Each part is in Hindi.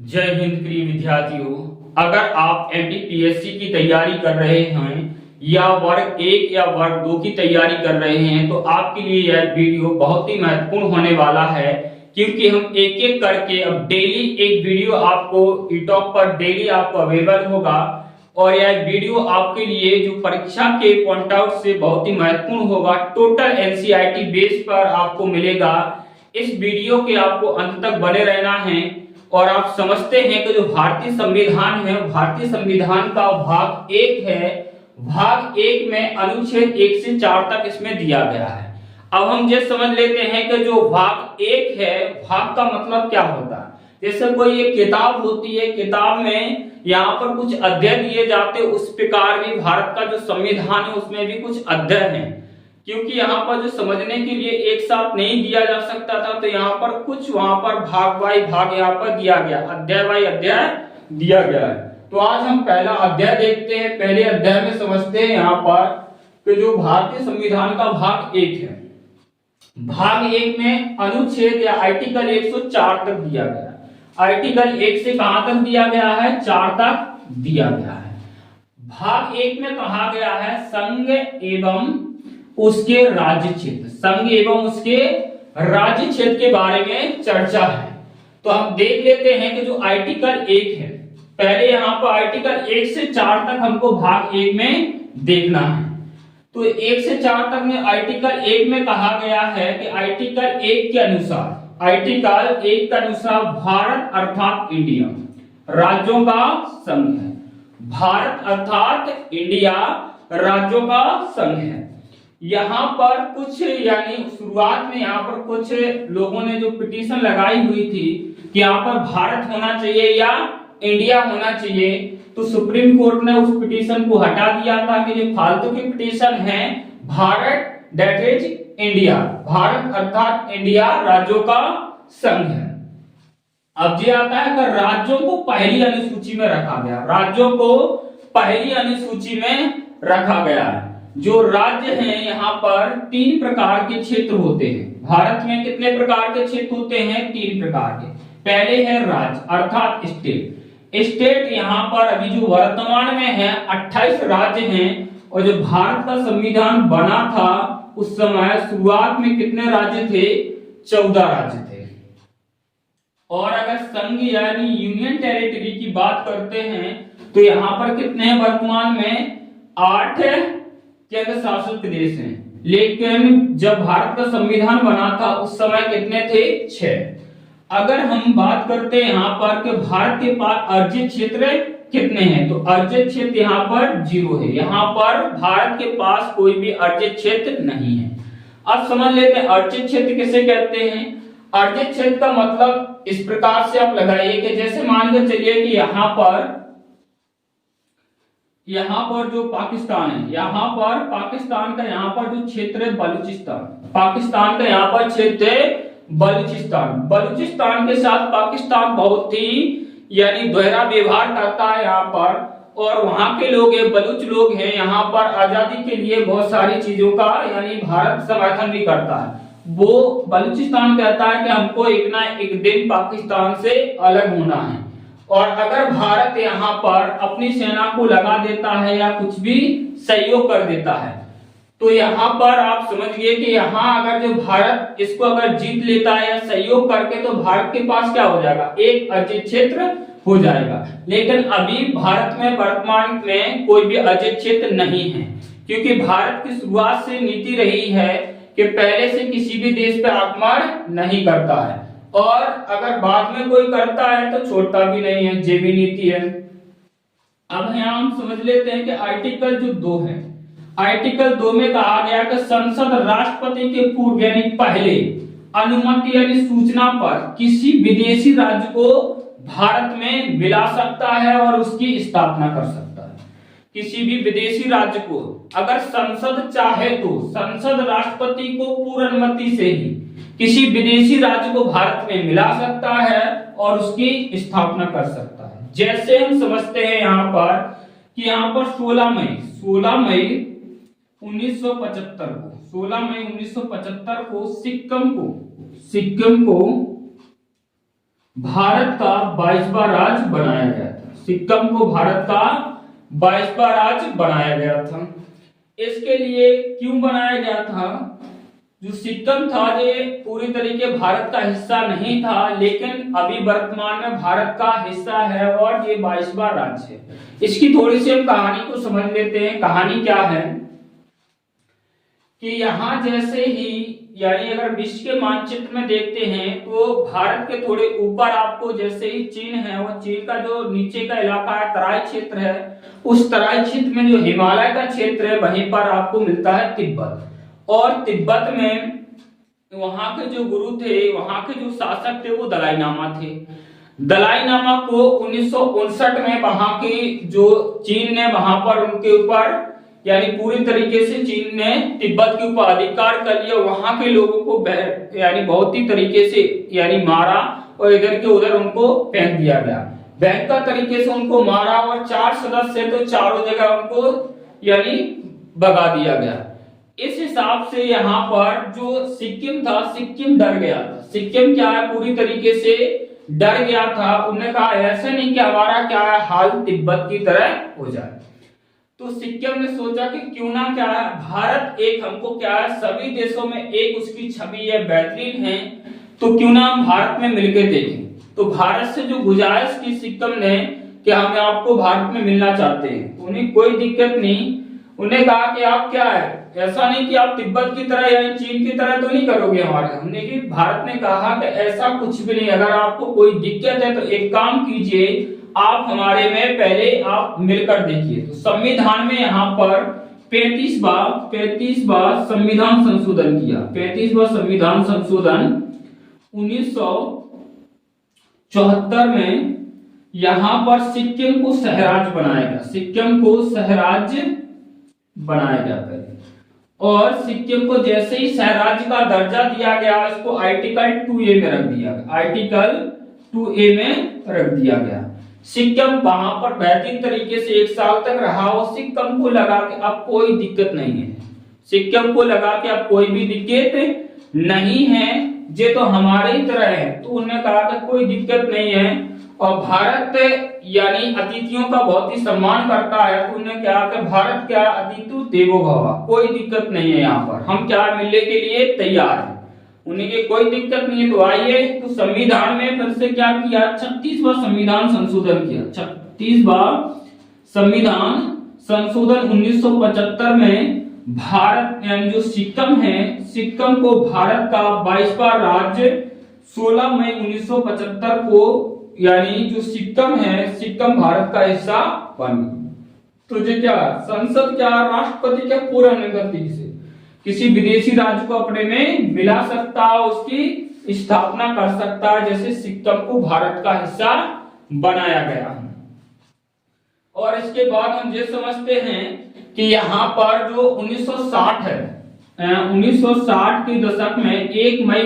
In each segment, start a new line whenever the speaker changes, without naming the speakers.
जय हिंद प्रिय विद्यार्थियों। अगर आप एमपीपीएससी की तैयारी कर रहे हैं या वर्ग 1 या वर्ग 2 की तैयारी कर रहे हैं तो आपके लिए यह वीडियो बहुत ही महत्वपूर्ण होने वाला है, क्योंकि हम एक एक करके अब डेली एक वीडियो आपको यूट्यूब पर डेली आपको अवेलेबल होगा। और यह वीडियो आपके लिए जो परीक्षा के पॉइंट आउट से बहुत ही महत्वपूर्ण होगा, टोटल एनसीईआरटी बेस पर आपको मिलेगा। इस वीडियो के आपको अंत तक बने रहना है। और आप समझते हैं कि जो भारतीय संविधान है, भारतीय संविधान का भाग 1 है। भाग 1 में अनुच्छेद 1 से 4 तक इसमें दिया गया है। अब हम ये समझ लेते हैं कि जो भाग 1 है, भाग का मतलब क्या होता है। जैसे कोई एक किताब होती है, किताब में यहाँ पर कुछ अध्याय दिए जाते, उस प्रकार भी भारत का जो संविधान है उसमें भी कुछ अध्याय है। क्योंकि यहाँ पर जो समझने के लिए एक साथ नहीं दिया जा सकता था, तो यहाँ पर कुछ वहां पर भाग बाई भाग यहाँ पर दिया गया, अध्याय बाई अध्याय दिया गया है। तो आज हम पहला अध्याय देखते हैं। पहले अध्याय में समझते हैं यहाँ पर कि जो भारतीय संविधान का भाग 1 है, भाग 1 में अनुच्छेद या आर्टिकल 104 तक दिया गया। आर्टिकल 1 से कहां तक दिया गया है, 4 तक दिया गया है। भाग 1 में कहा गया है संघ एवं उसके राज्य क्षेत्र, संघ एवं उसके राज्य क्षेत्र के बारे में चर्चा है। तो हम देख लेते हैं कि जो आर्टिकल 1 है, पहले यहाँ पर आर्टिकल 1 से 4 तक हमको भाग 1 में देखना है। तो 1 से 4 तक में आर्टिकल 1 में कहा गया है कि आर्टिकल 1 के अनुसार, आर्टिकल 1 के अनुसार भारत अर्थात इंडिया राज्यों का संघ है। भारत अर्थात इंडिया राज्यों का संघ है। यहाँ पर कुछ यानी शुरुआत में यहाँ पर कुछ लोगों ने जो पिटीशन लगाई हुई थी कि यहाँ पर भारत होना चाहिए या इंडिया होना चाहिए, तो सुप्रीम कोर्ट ने उस पिटीशन को हटा दिया था कि ये फालतू की पिटीशन है। Bharat that is India, Bharat अर्थात इंडिया राज्यों का संघ है। अब ये आता है कि राज्यों को पहली अनुसूची में रखा गया, राज्यों को पहली अनुसूची में रखा गया है। जो राज्य हैं यहाँ पर 3 प्रकार के क्षेत्र होते हैं। भारत में कितने प्रकार के क्षेत्र होते हैं, 3 प्रकार के। पहले है राज्य अर्थात स्टेट। स्टेट यहाँ पर अभी जो वर्तमान में है 28 राज्य हैं। और जो भारत का संविधान बना था उस समय शुरुआत में कितने राज्य थे, 14 राज्य थे। और अगर संघ यानी यूनियन टेरिटरी की बात करते हैं तो यहाँ पर कितने हैं, वर्तमान में 8 केंद्र शासित प्रदेश हैं। लेकिन जब भारत का संविधान बना था उस समय कितने थे, 6। अगर हम बात करते हैं यहाँ पर कि भारत के पास अर्जित क्षेत्र कितने हैं, तो अर्जित क्षेत्र यहाँ पर 0 है। यहाँ पर भारत के पास कोई भी अर्जित क्षेत्र नहीं है। अब समझ लेते हैं अर्जित क्षेत्र किसे कहते हैं। अर्जित क्षेत्र का मतलब इस प्रकार से आप लगाइए कि जैसे मान के चलिए कि यहाँ पर जो पाकिस्तान है, यहाँ पर पाकिस्तान का यहाँ पर जो क्षेत्र है बलूचिस्तान, पाकिस्तान का यहाँ पर क्षेत्र है बलूचिस्तान। बलूचिस्तान के साथ पाकिस्तान बहुत ही यानी दोहरा व्यवहार करता है यहाँ पर। और वहां के लोग हैं, बलूच लोग हैं, यहाँ पर आजादी के लिए बहुत सारी चीजों का यानी भारत समर्थन भी करता है। वो बलूचिस्तान कहता है कि हमको एक ना एक दिन पाकिस्तान से अलग होना है। और अगर भारत यहाँ पर अपनी सेना को लगा देता है या कुछ भी सहयोग कर देता है, तो यहाँ पर आप समझिए कि यहाँ अगर जो भारत इसको अगर जीत लेता है या सहयोग करके, तो भारत के पास क्या हो जाएगा, एक अर्जित क्षेत्र हो जाएगा। लेकिन अभी भारत में वर्तमान में कोई भी अर्जित क्षेत्र नहीं है, क्योंकि भारत की शुरुआत से नीति रही है कि पहले से किसी भी देश पे आक्रमण नहीं करता है, और अगर बाद में कोई करता है तो छोड़ता भी नहीं है, ये भी नीति है। अब यहाँ हम समझ लेते हैं कि आर्टिकल जो 2 है, आर्टिकल 2 में कहा गया कि संसद राष्ट्रपति के पूर्व यानी पहले अनुमति यानी सूचना पर किसी विदेशी राज्य को भारत में मिला सकता है और उसकी स्थापना कर सकता है। किसी भी विदेशी राज्य को अगर संसद चाहे तो संसद राष्ट्रपति को पूर्ण अनुमति से ही किसी विदेशी राज्य को भारत में मिला सकता है और उसकी स्थापना कर सकता है। जैसे हम समझते हैं यहाँ पर कि यहाँ पर 16 मई 1975 को सिक्किम को भारत का 22वां राज्य बनाया गया था। सिक्किम को भारत का 22वां राज्य बनाया गया था। इसके लिए क्यों बनाया गया था? जो सिक्किम था ये पूरी तरीके भारत का हिस्सा नहीं था, लेकिन अभी वर्तमान में भारत का हिस्सा है और ये 22वां राज्य है। इसकी थोड़ी सी हम कहानी को समझ लेते हैं। कहानी क्या है कि यहाँ जैसे ही यानी अगर विश्व के मानचित्र में देखते हैं तो भारत के थोड़े ऊपर आपको जैसे ही चीन है, वो चीन का जो नीचे का इलाका है तराई क्षेत्र है, उस तराई क्षेत्र में जो हिमालय का क्षेत्र है वहीं पर आपको मिलता है तिब्बत। और तिब्बत में वहां के जो गुरु थे, वहां के जो शासक थे वो दलाई लामा थे। दलाई लामा को 1959 में वहां की जो चीन ने वहां पर उनके ऊपर यानी पूरी तरीके से चीन ने तिब्बत के ऊपर अधिकार कर लिया। वहां के लोगों को यानी बहुत ही तरीके से यानी मारा और इधर के उधर उनको फेंक दिया गया। भयंकर तरीके से उनको मारा और 4 सदस्य तो चारों जगह उनको यानी भगा दिया गया। इस हिसाब से यहाँ पर जो सिक्किम था, सिक्किम डर गया था। सिक्किम क्या है, पूरी तरीके से डर गया था। उन्होंने कहा ऐसे नहीं कि हमारा क्या है हाल तिब्बत की तरह हो जाए। तो सिक्किम ने सोचा कि क्यों ना क्या है भारत एक हमको क्या है सभी देशों में एक उसकी छवि है, बेहतरीन है, तो क्यों ना हम भारत में मिलकर देखें। तो भारत से जो गुजारिश की सिक्किम ने कि हम आपको भारत में मिलना चाहते हैं, उन्हें कोई दिक्कत नहीं। उन्हें कहा कि आप क्या है, ऐसा नहीं कि आप तिब्बत की तरह यानी चीन की तरह तो नहीं करोगे हमारे। हमने कि भारत ने कहा कि ऐसा कुछ भी नहीं, अगर आपको कोई दिक्कत है तो एक काम कीजिए, आप हमारे में पहले आप मिलकर देखिए। तो संविधान में यहाँ पर 35वां संविधान संशोधन किया। 35वां संविधान संशोधन 1974 में यहाँ पर सिक्किम को सहराज्य बनाया गया। सिक्किम को सहराज्य बनाया गया पहले, और सिक्किम को जैसे ही सहराज्य का दर्जा दिया गया, इसको आर्टिकल 2A में रख दिया गया। आर्टिकल 2A में रख दिया गया। सिक्किम वहां पर बेहतरीन तरीके से 1 साल तक रहा और सिक्किम को लगा कि अब कोई दिक्कत नहीं है। सिक्किम को लगा कि अब कोई भी दिक्कत नहीं है, ये तो हमारे ही तरह है। तो उन्होंने कहा कि कोई दिक्कत नहीं है और भारत यानी अतिथियों का बहुत ही सम्मान करता है। तो उन्होंने क्या कि भारत क्या अतिथि देवो भव, कोई दिक्कत नहीं है, यहाँ पर हम क्या मिलने के लिए तैयार हैं। उन्हें कोई दिक्कत नहीं है। तो आइए तो संविधान में फिर से क्या किया, 36वां संविधान संशोधन किया। 36वां संविधान संशोधन 1975 में भारत यानी जो सिक्किम है, सिक्किम को भारत का 22वां राज्य 16 मई 1975 को यानी जो सिक्किम है, सिक्किम भारत का हिस्सा बन गया। तो ये क्या संसद क्या राष्ट्रपति क्या पूर्ण अनुमति से किसी विदेशी राज्य को अपने में मिला सकता है, उसकी स्थापना कर सकता है, जैसे सिक्किम को भारत का हिस्सा बनाया गया है। और इसके बाद हम ये समझते हैं कि यहाँ पर जो 1960 है, 1960 के दशक में 1 मई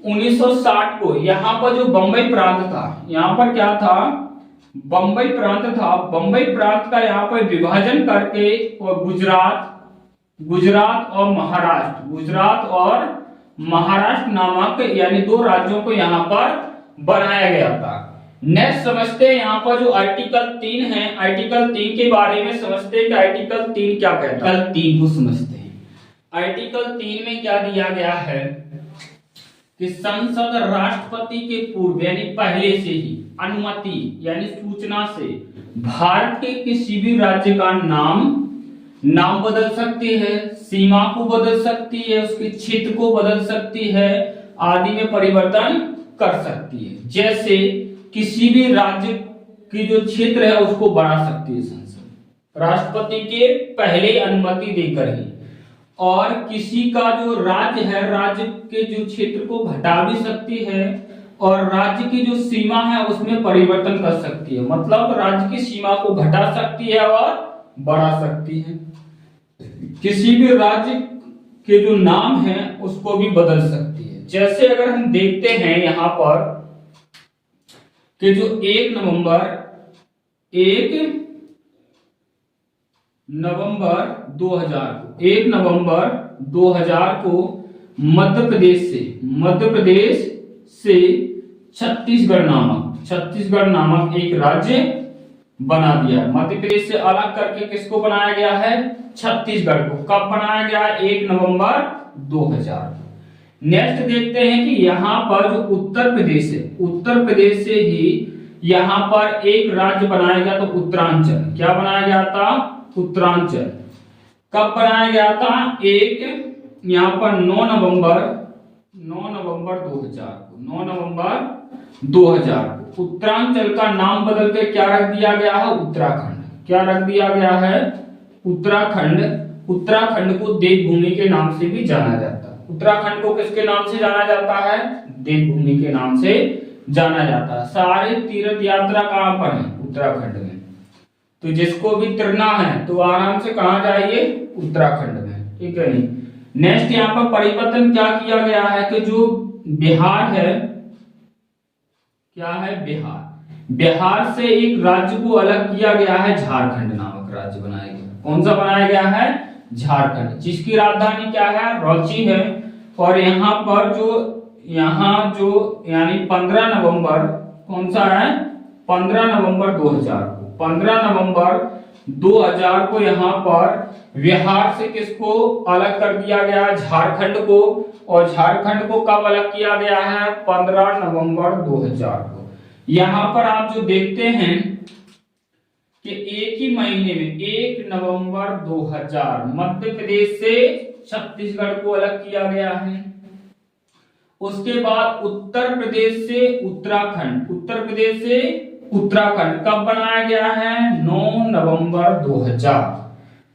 1960 को यहाँ पर जो बंबई प्रांत था, यहाँ पर क्या था बंबई प्रांत था। बंबई प्रांत का यहाँ पर विभाजन करके और गुजरात और महाराष्ट्र नामक यानी 2 राज्यों को यहाँ पर बनाया गया था। नेक्स्ट समझते हैं यहाँ पर जो आर्टिकल 3 है, आर्टिकल 3 के बारे में समझते हैं कि आर्टिकल 3 क्या कहता है। आर्टिकल 3 को समझते हैं। आर्टिकल 3 में क्या दिया गया है कि संसद राष्ट्रपति के पूर्व यानी पहले से ही अनुमति यानी सूचना से भारत के किसी भी राज्य का नाम बदल सकती है, सीमा को बदल सकती है, उसके क्षेत्र को बदल सकती है, आदि में परिवर्तन कर सकती है। जैसे किसी भी राज्य की जो क्षेत्र है उसको बढ़ा सकती है संसद राष्ट्रपति के पहले अनुमति देकर ही, और किसी का जो राज्य है, राज्य के जो क्षेत्र को घटा भी सकती है और राज्य की जो सीमा है उसमें परिवर्तन कर सकती है। मतलब राज्य की सीमा को घटा सकती है और बढ़ा सकती है। किसी भी राज्य के जो नाम है उसको भी बदल सकती है। जैसे अगर हम देखते हैं यहाँ पर कि जो 1 नवंबर 2000 को मध्य प्रदेश से छत्तीसगढ़ नामक एक राज्य बना दिया। मध्य प्रदेश से अलग करके किसको बनाया गया है? छत्तीसगढ़ को। कब बनाया गया? 1 नवंबर 2000। नेक्स्ट देखते हैं कि यहाँ पर जो उत्तर प्रदेश है, उत्तर प्रदेश से ही यहाँ पर एक राज्य बनाया गया, तो उत्तरांचल। क्या बनाया गया था? उत्तरांचल। कब बनाया गया था? एक यहाँ पर 9 नवंबर 2000 को, 9 नवंबर 2000 को उत्तरांचल का नाम बदल के क्या रख दिया गया है? उत्तराखंड। क्या रख दिया गया है? उत्तराखंड। उत्तराखंड को देवभूमि के नाम से भी जाना जाता है। उत्तराखंड को किसके नाम से जाना जाता है? देवभूमि के नाम से जाना जाता है। सारे तीर्थ यात्रा कहां पर है? उत्तराखंड में। तो जिसको भी तैरना है तो आराम से कहां जाइए? उत्तराखंड में। ठीक है। नेक्स्ट यहाँ पर परिवर्तन क्या किया गया है कि जो बिहार है, क्या है? बिहार से एक राज्य को अलग किया गया है, झारखंड नामक राज्य बनाया गया। कौन सा बनाया गया है? झारखंड, जिसकी राजधानी क्या है? रांची है। और यहाँ पर जो यानी 15 नवंबर, कौन सा है? 15 नवंबर 2000 को, 15 नवंबर 2000 को यहाँ पर बिहार से किसको अलग कर दिया गया? झारखंड को। और झारखंड को कब अलग किया गया है? 15 नवंबर 2000 को। यहाँ पर आप जो देखते हैं कि एक ही महीने में 1 नवंबर 2000 मध्य प्रदेश से छत्तीसगढ़ को अलग किया गया है। उसके बाद उत्तर प्रदेश से उत्तराखंड, उत्तर प्रदेश से उत्तराखंड कब बनाया गया है? 9 नवंबर 2000।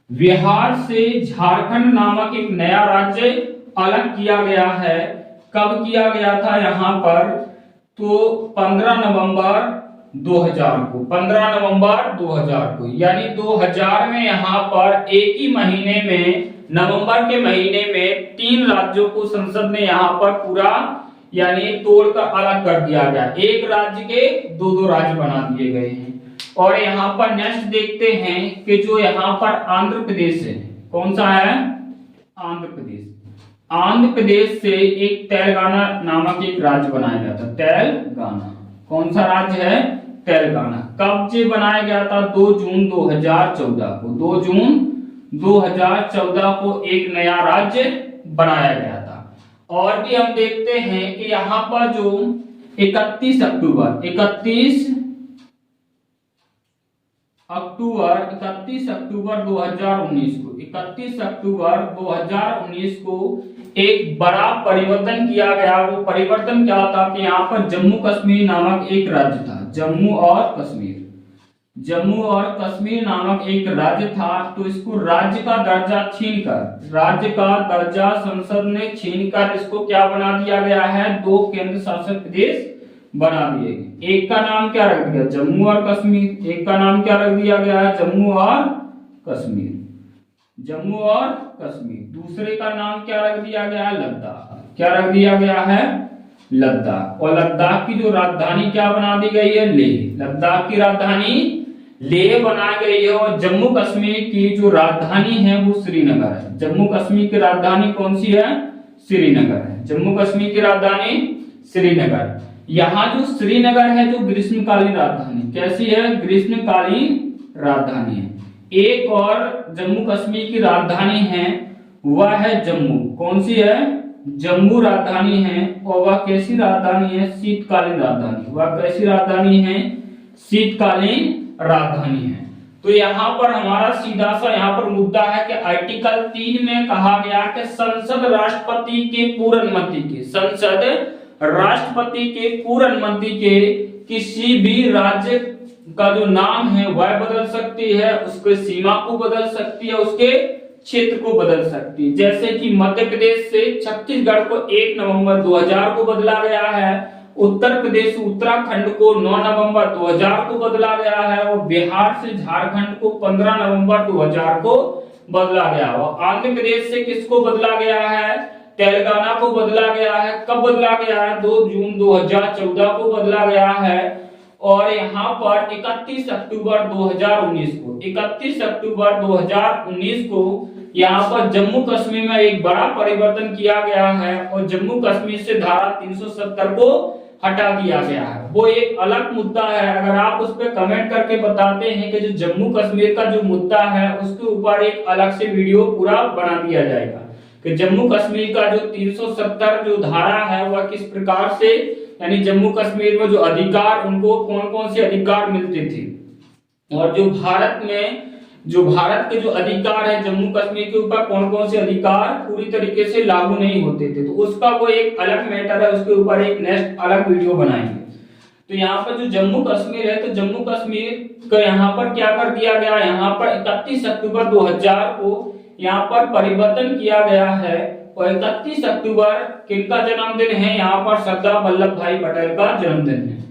बिहार से झारखंड नामक एक नया राज्य अलग किया गया है। कब किया गया था यहाँ पर? तो 15 नवंबर 2000 को, 15 नवंबर 2000 को। यानी 2000 में यहाँ पर एक ही महीने में, नवंबर के महीने में 3 राज्यों को संसद ने यहाँ पर पूरा यानी तोड़कर अलग कर दिया गया। एक राज्य के 2-2 राज्य बना दिए गए हैं। और यहाँ पर नेक्स्ट देखते हैं कि जो यहाँ पर आंध्र प्रदेश है, कौन सा है? आंध्र प्रदेश। आंध्र प्रदेश से एक तेलंगाना नामक एक राज्य बनाया गया था, तेलंगाना। कौन सा राज्य है? तेलंगाना। कब से बनाया गया था? 2 जून 2014 को, 2 जून 2014 को एक नया राज्य बनाया गया था। और भी हम देखते हैं कि यहाँ पर जो 31 अक्टूबर 2019 को एक बड़ा परिवर्तन किया गया। वो परिवर्तन क्या था कि यहाँ पर जम्मू कश्मीर नामक एक राज्य था, जम्मू और कश्मीर नामक एक राज्य था। तो इसको राज्य का दर्जा संसद ने छीनकर इसको क्या बना दिया गया है? 2 केंद्र शासित प्रदेश बना दिए गए। एक का नाम क्या रख दिया? जम्मू और कश्मीर। एक का नाम क्या रख दिया गया है? जम्मू और कश्मीर। दूसरे का नाम क्या रख दिया गया है? लद्दाख। क्या रख दिया गया है? लद्दाख। और लद्दाख की जो राजधानी क्या बना दी गई है? लेह। लद्दाख की राजधानी लेह बनाई गई है। और जम्मू कश्मीर की जो राजधानी है वो श्रीनगर है। जम्मू कश्मीर की राजधानी कौन सी है? श्रीनगर है। जम्मू कश्मीर की राजधानी श्रीनगर। यहाँ जो श्रीनगर है जो ग्रीष्मकालीन राजधानी, कैसी है? ग्रीष्मकालीन राजधानी है। एक और जम्मू कश्मीर की राजधानी है, वह है जम्मू। कौन सी है? जम्मू राजधानी है। और वह कैसी राजधानी है? शीतकालीन राजधानी। वह कैसी राजधानी है? शीतकालीन राजधानी है। तो यहाँ पर हमारा सीधा सा यहाँ पर मुद्दा है कि आर्टिकल 3 में कहा गया कि संसद राष्ट्रपति के पूर्ण अनुमति के किसी भी राज्य का जो नाम है वह बदल सकती है, उसके सीमा को बदल सकती है, उसके क्षेत्र को बदल सकती है। जैसे कि मध्य प्रदेश से छत्तीसगढ़ को 1 नवंबर 2000 को बदला गया है, उत्तर प्रदेश उत्तराखंड को 9 नवंबर 2000 को बदला गया है, और बिहार से झारखंड को 15 नवंबर 2000 को बदला गया। और आंध्र प्रदेश से किसको बदला गया है? तेलंगाना को बदला गया है। कब बदला गया है? 2 जून 2014 को बदला गया है। और यहाँ पर 31 अक्टूबर 2019 को यहाँ पर जम्मू कश्मीर में एक बड़ा परिवर्तन किया गया है और जम्मू कश्मीर से धारा 370 को हटा दिया गया है। वो एक अलग मुद्दा है, अगर आप उस पर कमेंट करके बताते हैं कि जो जम्मू कश्मीर का जो मुद्दा है उसके ऊपर एक अलग से वीडियो पूरा बना दिया जाएगा कि जम्मू कश्मीर का जो 370 जो धारा है वह किस प्रकार से, यानी जम्मू कश्मीर में जो अधिकार, उनको कौन कौन से अधिकार मिलते थे और जो भारत के जो अधिकार है जम्मू कश्मीर के ऊपर कौन कौन से अधिकार पूरी तरीके से लागू नहीं होते थे, तो उसका वो एक अलग मैटर है, उसके ऊपर एक नेक्स्ट अलग वीडियो बनाएंगे। तो यहाँ पर जो जम्मू कश्मीर है, तो जम्मू कश्मीर का यहाँ पर क्या कर दिया गया, यहाँ पर 31 अक्टूबर 2000 को यहाँ पर परिवर्तन किया गया है और 31 अक्टूबर किनका जन्मदिन है, यहाँ पर सरदार वल्लभ भाई पटेल का जन्मदिन है।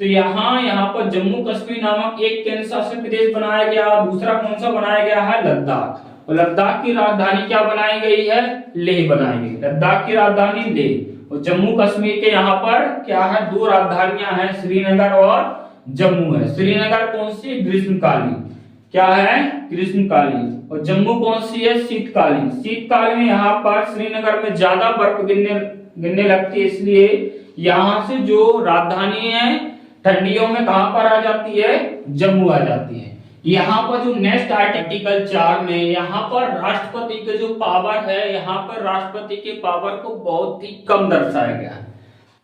तो यहाँ पर जम्मू कश्मीर नामक एक केंद्र शासित प्रदेश बनाया गया। दूसरा कौन सा बनाया गया है, लद्दाख, और लद्दाख की राजधानी क्या बनाई गई है, लेह बनाई गई, लद्दाख की राजधानी लेह। और जम्मू कश्मीर के यहाँ पर क्या है, दो राजधानियां हैं, श्रीनगर और जम्मू है। श्रीनगर कौन सी, ग्रीष्मकालीन, क्या है, ग्रीष्मकालीन, और जम्मू कौन सी है, शीतकालीन। शीतकाल में यहाँ पर श्रीनगर में ज्यादा बर्फ गिरने लगती है, इसलिए यहाँ से जो राजधानी है ठंडियों में कहां पर आ जाती है, जम्मू आ जाती है। यहाँ पर जो नेक्स्ट आर्टिकल 4 में यहाँ पर राष्ट्रपति के जो पावर है, यहाँ पर राष्ट्रपति के पावर को बहुत ही कम दर्शाया गया है।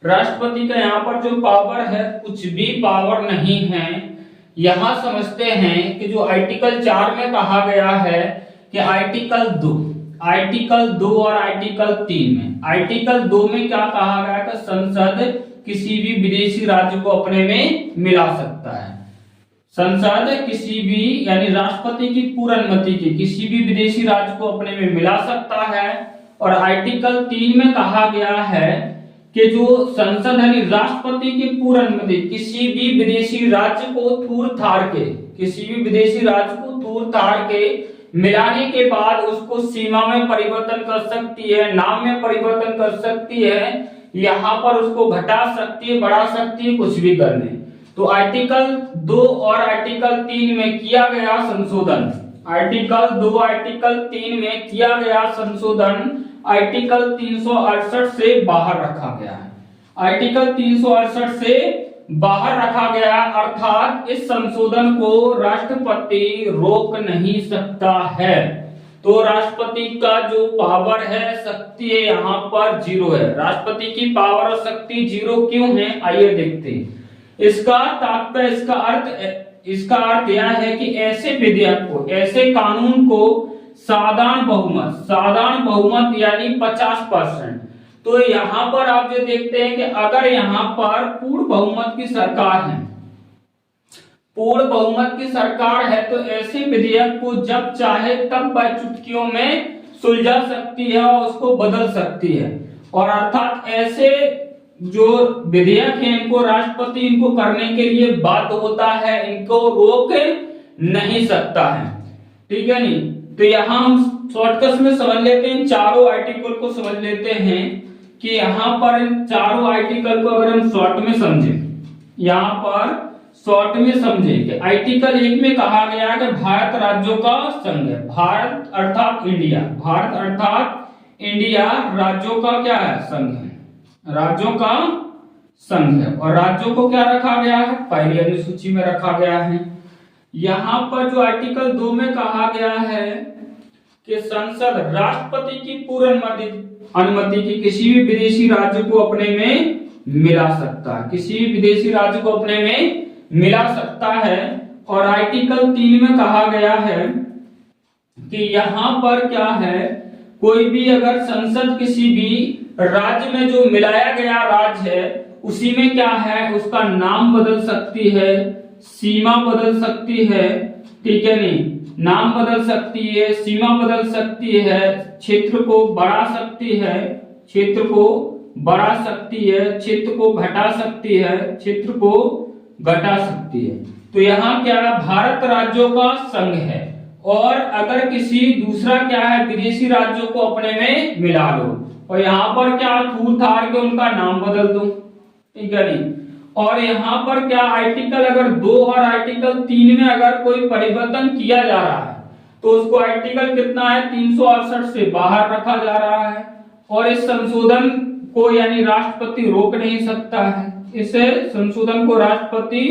राष्ट्रपति का यहाँ पर जो पावर है कुछ भी पावर नहीं है। यहाँ समझते हैं कि जो आर्टिकल 4 में कहा गया है कि आर्टिकल 2 और आर्टिकल 3 में, आर्टिकल 2 में क्या कहा गया कि संसद किसी भी विदेशी राज्य को अपने में मिला सकता है। संसद किसी भी, यानी राष्ट्रपति की पूर्ण अनुमति के किसी भी विदेशी राज्य को अपने में मिला सकता है। और आर्टिकल 3 में कहा गया है कि जो संसद यानी राष्ट्रपति की पूर्ण अनुमति किसी भी विदेशी राज्य को तूर ताड़ के मिलाने के बाद उसको सीमा में परिवर्तन कर सकती है, नाम में परिवर्तन कर सकती है, यहाँ पर उसको घटा सकती है, बढ़ा सकती है, कुछ भी करने। तो आर्टिकल 2 और आर्टिकल 3 में किया गया संशोधन, आर्टिकल 2 आर्टिकल 3 में किया गया संशोधन आर्टिकल 368 से बाहर रखा गया है। आर्टिकल 368 से बाहर रखा गया, अर्थात इस संशोधन को राष्ट्रपति रोक नहीं सकता है। तो राष्ट्रपति का जो पावर है, शक्ति है, यहाँ पर 0 है। राष्ट्रपति की पावर और शक्ति 0 क्यों है, आइए देखते हैं। इसका तात्पर्य, इसका अर्थ यह है कि ऐसे विधेयक को, ऐसे कानून को साधारण बहुमत यानी 50%। तो यहाँ पर आप जो देखते हैं कि अगर यहाँ पर पूर्ण बहुमत की सरकार है तो ऐसे विधेयक को जब चाहे तब वह चुटकियों में सुलझा सकती है और उसको बदल सकती है। और अर्थात ऐसे जो विधेयक है इनको राष्ट्रपति इनको करने के लिए बाध्य होता है, इनको रोक नहीं सकता है, ठीक है नहीं। तो यहाँ हम शॉर्टकट में समझ लेते हैं, चारों आर्टिकल को समझ लेते हैं कि यहाँ पर चारों आर्टिकल को अगर हम शॉर्ट में समझें, यहाँ पर शॉर्ट में समझें कि आर्टिकल 1 में कहा गया कि भारत राज्यों का संघ है। भारत अर्थात इंडिया राज्यों का क्या है, संघ है, राज्यों का संघ है। और राज्यों को क्या रखा गया है, पहली अनुसूची में रखा गया है। यहाँ पर जो आर्टिकल 2 में कहा गया है कि संसद राष्ट्रपति की पूर्ण अनुमति की किसी भी विदेशी राज्य को अपने में मिला सकता है, किसी भी विदेशी राज्य को अपने में मिला सकता है। और आर्टिकल 3 में कहा गया है कि यहाँ पर क्या है, कोई भी अगर संसद किसी भी राज्य में जो मिलाया गया राज्य है उसी में क्या है, उसका नाम बदल सकती है, सीमा बदल सकती है, ठीक है नहीं, नाम बदल सकती है, सीमा बदल सकती है, क्षेत्र को बढ़ा सकती है, क्षेत्र को बढ़ा सकती है, क्षेत्र को घटा सकती है, क्षेत्र को घटा सकती है। तो यहाँ क्या है, भारत राज्यों का संघ है। और अगर किसी दूसरा क्या है, विदेशी राज्यों को अपने में मिला लो और यहाँ पर क्या थूर थार के उनका नाम बदल दो, ठीक है नहीं। और यहाँ पर क्या आर्टिकल अगर 2 और आर्टिकल 3 में अगर कोई परिवर्तन किया जा रहा है तो उसको आर्टिकल कितना है 368 से बाहर रखा जा रहा है और इस संशोधन को यानी राष्ट्रपति रोक नहीं सकता है। इसे संशोधन को राष्ट्रपति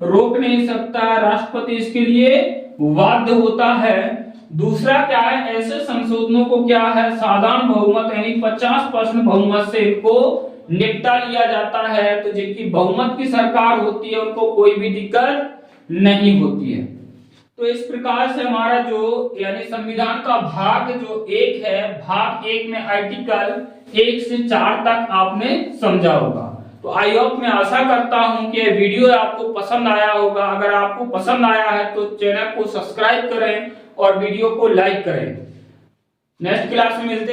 रोक नहीं सकता, राष्ट्रपति इसके लिए बाध्य होता है। दूसरा क्या है, ऐसे संशोधनों को क्या है साधारण बहुमत यानी 50% बहुमत से इनको निपटा लिया जाता है। तो जिनकी बहुमत की सरकार होती है उनको कोई भी दिक्कत नहीं होती है। तो इस प्रकार से हमारा जो यानी संविधान का भाग जो 1 है, भाग 1 में आर्टिकल 1 से 4 तक आपने समझा होगा। तो आई होप मैं आशा करता हूं कि वीडियो आपको पसंद आया होगा। अगर आपको पसंद आया है तो चैनल को सब्सक्राइब करें और वीडियो को लाइक करें। नेक्स्ट क्लास में मिलते हैं।